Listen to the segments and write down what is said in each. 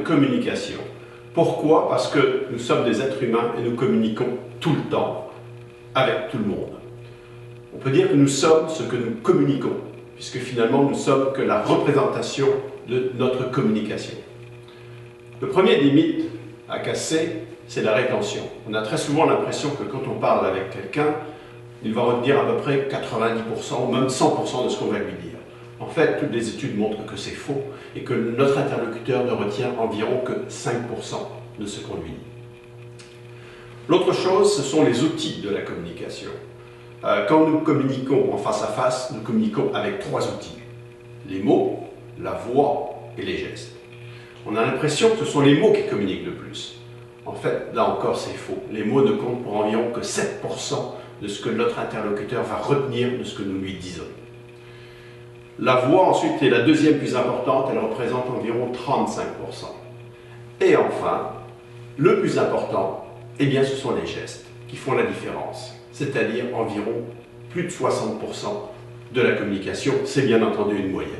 communication. Pourquoi? Parce que nous sommes des êtres humains et nous communiquons tout le temps avec tout le monde. On peut dire que nous sommes ce que nous communiquons, puisque finalement nous ne sommes que la représentation de notre communication. Le premier des mythes à casser, c'est la rétention. On a très souvent l'impression que quand on parle avec quelqu'un, il va retenir à peu près 90% ou même 100% de ce qu'on va lui dire. En fait, toutes les études montrent que c'est faux et que notre interlocuteur ne retient environ que 5% de ce qu'on lui dit. L'autre chose, ce sont les outils de la communication. Quand nous communiquons en face à face, nous communiquons avec 3 outils. Les mots, la voix et les gestes. On a l'impression que ce sont les mots qui communiquent le plus. En fait, là encore, c'est faux. Les mots ne comptent pour environ que 7% de ce que notre interlocuteur va retenir de ce que nous lui disons. La voix, ensuite, est la deuxième plus importante, elle représente environ 35%. Et enfin, le plus important, eh bien, ce sont les gestes qui font la différence, c'est-à-dire environ plus de 60% de la communication, c'est bien entendu une moyenne.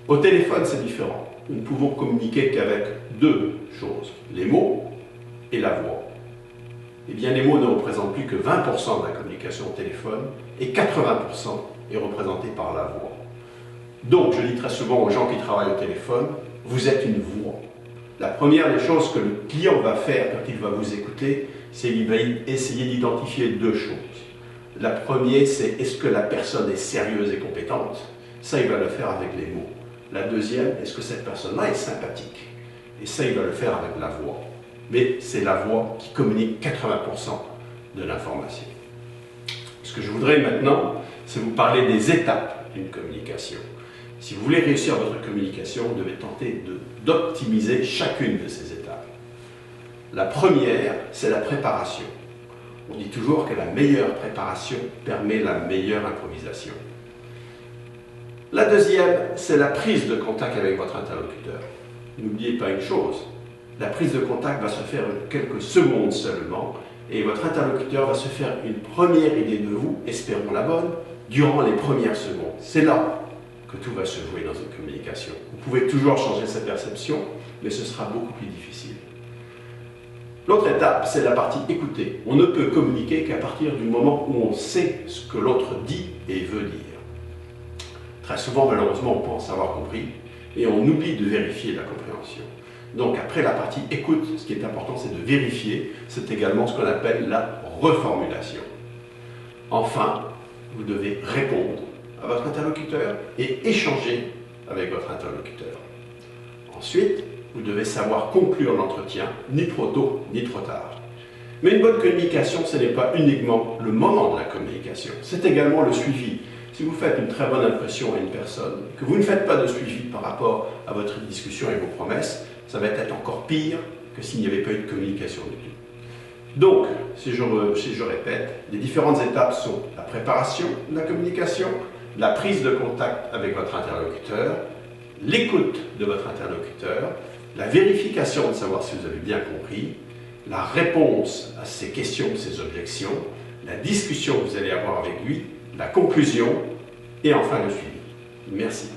Au téléphone, c'est différent. Nous ne pouvons communiquer qu'avec 2 choses, les mots et la voix. Eh bien, les mots ne représentent plus que 20% de la communication au téléphone et 80% est représenté par la voix. Donc, je dis très souvent aux gens qui travaillent au téléphone, vous êtes une voix. La première des choses que le client va faire quand il va vous écouter, c'est qu'il va essayer d'identifier 2 choses. La première, c'est est-ce que la personne est sérieuse et compétente? Ça, il va le faire avec les mots. La deuxième, est-ce que cette personne-là est sympathique? Et ça, il va le faire avec la voix. Mais c'est la voix qui communique 80% de l'information. Ce que je voudrais maintenant, c'est vous parler des étapes d'une communication. Si vous voulez réussir votre communication, vous devez tenter d'optimiser chacune de ces étapes. La première, c'est la préparation. On dit toujours que la meilleure préparation permet la meilleure improvisation. La deuxième, c'est la prise de contact avec votre interlocuteur. N'oubliez pas une chose, la prise de contact va se faire en quelques secondes seulement et votre interlocuteur va se faire une première idée de vous, espérons la bonne, durant les premières secondes. C'est là que tout va se jouer dans une communication. Vous pouvez toujours changer sa perception, mais ce sera beaucoup plus difficile. L'autre étape, c'est la partie écouter. On ne peut communiquer qu'à partir du moment où on sait ce que l'autre dit et veut dire. Très souvent, malheureusement, on pense avoir compris et on oublie de vérifier la compréhension. Donc, après la partie écoute, ce qui est important, c'est de vérifier. C'est également ce qu'on appelle la reformulation. Enfin, vous devez répondre à votre interlocuteur et échanger avec votre interlocuteur. Ensuite, vous devez savoir conclure l'entretien, ni trop tôt, ni trop tard. Mais une bonne communication, ce n'est pas uniquement le moment de la communication, c'est également le suivi. Si vous faites une très bonne impression à une personne, que vous ne faites pas de suivi par rapport à votre discussion et vos promesses, ça va être encore pire que s'il n'y avait pas eu de communication du tout. Donc, si je répète, les différentes étapes sont la préparation de la communication, la prise de contact avec votre interlocuteur, l'écoute de votre interlocuteur, la vérification de savoir si vous avez bien compris, la réponse à ses questions, ses objections, la discussion que vous allez avoir avec lui, la conclusion et enfin le suivi. Merci.